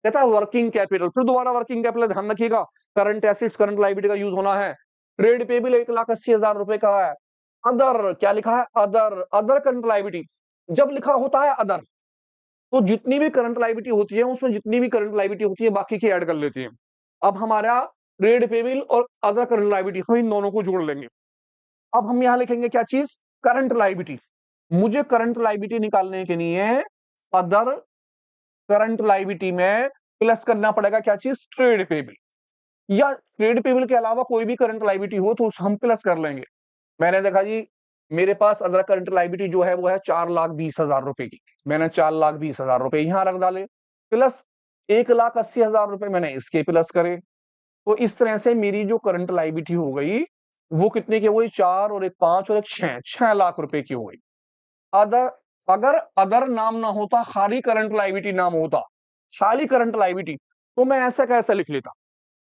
कहता है working capital, फिर दोबारा वर्किंग कैपिटल, ध्यान रखिएगा करंट एसिड्स करंट लायबिलिटी का यूज होना है। ट्रेड पेबल 1,80,000 रुपए का है। अदर क्या लिखा है, अदर, अदर करंट लायबिलिटी। जब लिखा होता है अदर, तो जितनी भी करंट लायबिलिटी होती है उसमें जितनी भी करंट लायबिलिटी होती है बाकी की ऐड कर लेती है। अब हमारा ट्रेड पेबल और अदर करंट लायबिलिटी, हम इन दोनों को जोड़ लेंगे। अब हम यहां लिखेंगे क्या चीज, करंट लायबिलिटी। मुझे करंट लायबिलिटी निकालने के लिए अदर करंट लायबिलिटी में प्लस करना पड़ेगा क्या चीज, ट्रेड पेबल। या ट्रेड पेबल के अलावा कोई भी करंट लायबिलिटी हो तो हम प्लस कर लेंगे। मैंने देखा जी, मेरे पास अदर करंट लायबिलिटी जो है वो है 4,20,000 रुपए की। मैंने 4,20,000 रुपए यहां रख डाले, प्लस 1,80,000 रुपए मैंने इसके प्लस करे। तो इस तरह से मेरी जो करंट लायबिलिटी हो गई वो कितने की हो गई, 4 और एक 5 और एक 6 लाख रुपए की हो गई। अदर, अगर अदर नाम ना होता, खाली करंट लायबिलिटी नाम होता, खाली करंट लायबिलिटी, तो मैं ऐसा कैसे लिख लेता।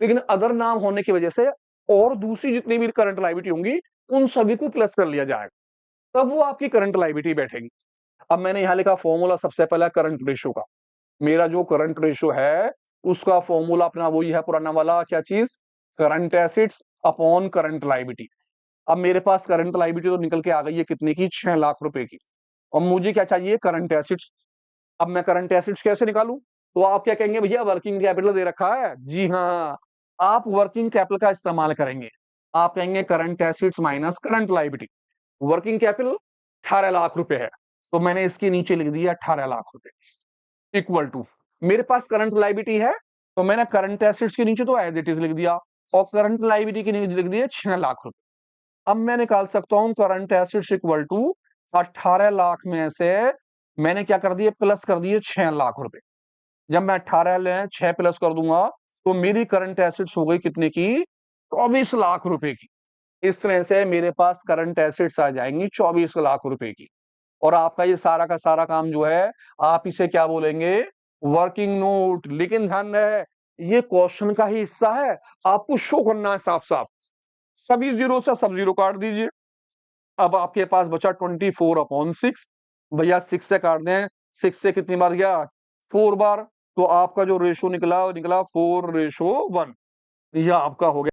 लेकिन अदर नाम होने की वजह से और दूसरी जितनी भी करंट लायबिलिटी होंगी उन सभी को प्लस कर लिया जाएगा, तब वो आपकी करंट लायबिलिटी बैठेगी। अब मैंने यहां लिखा फॉर्मूला सबसे पहला करंट रेशियो का। मेरा जो करंट रेशियो है उसका फॉर्मूला अपना वही है पुराना वाला, क्या चीज, current assets upon current liability. अब मेरे पास करंट लायबिलिटी तो निकल के आ गई है कितने की, 6 लाख रुपए की। और मुझे क्या चाहिए, करंट एसिड्स। अब मैं करंट एसिड्स कैसे निकालूं, तो आप क्या कहेंगे, भैया वर्किंग कैपिटल दे रखा है, जी हाँ, आप वर्किंग कैपिटल का इस्तेमाल करेंगे। आप कहेंगे current assets minus current liability. Working capital 18 lakh रुपए है, तो मैंने इसके नीचे लिख दिया 18 लाख रुपए इक्वल टू, मेरे पास करंट लायबिलिटी है तो मैंने करंट एसिड्स के नीचे तो एज इट इज लिख दिया, और करंट लायबिलिटी के नीचे लिख दिया 6 लाख रुपए। अब मैं निकाल सकता हूं current acids equal to 18 lakh में से मैंने क्या कर दिया, प्लस कर दिए 6 लाख रुपए। जब मैं 18 ले 6 प्लस कर दूंगा तो मेरी करंट एसिड्स हो गई कितने की, 24 लाख रुपए की। इस तरह से मेरे पास करंट एसिड्स आ जाएंगी 24 लाख रुपए की। और आपका ये सारा का सारा काम जो है, आप इसे क्या बोलेंगे, वर्किंग नोट। लेकिन ध्यान रहे, ये क्वेश्चन का ही हिस्सा है, आपको शो करना है साफ साफ। सभी जीरो से सब जीरो काट दीजिए। अब आपके पास बचा 24/6। भैया 6 से काट दें, 6 से कितनी बार गया, 4 बार। तो आपका जो रेशो निकला वो निकला 4:1। यह आपका हो गया।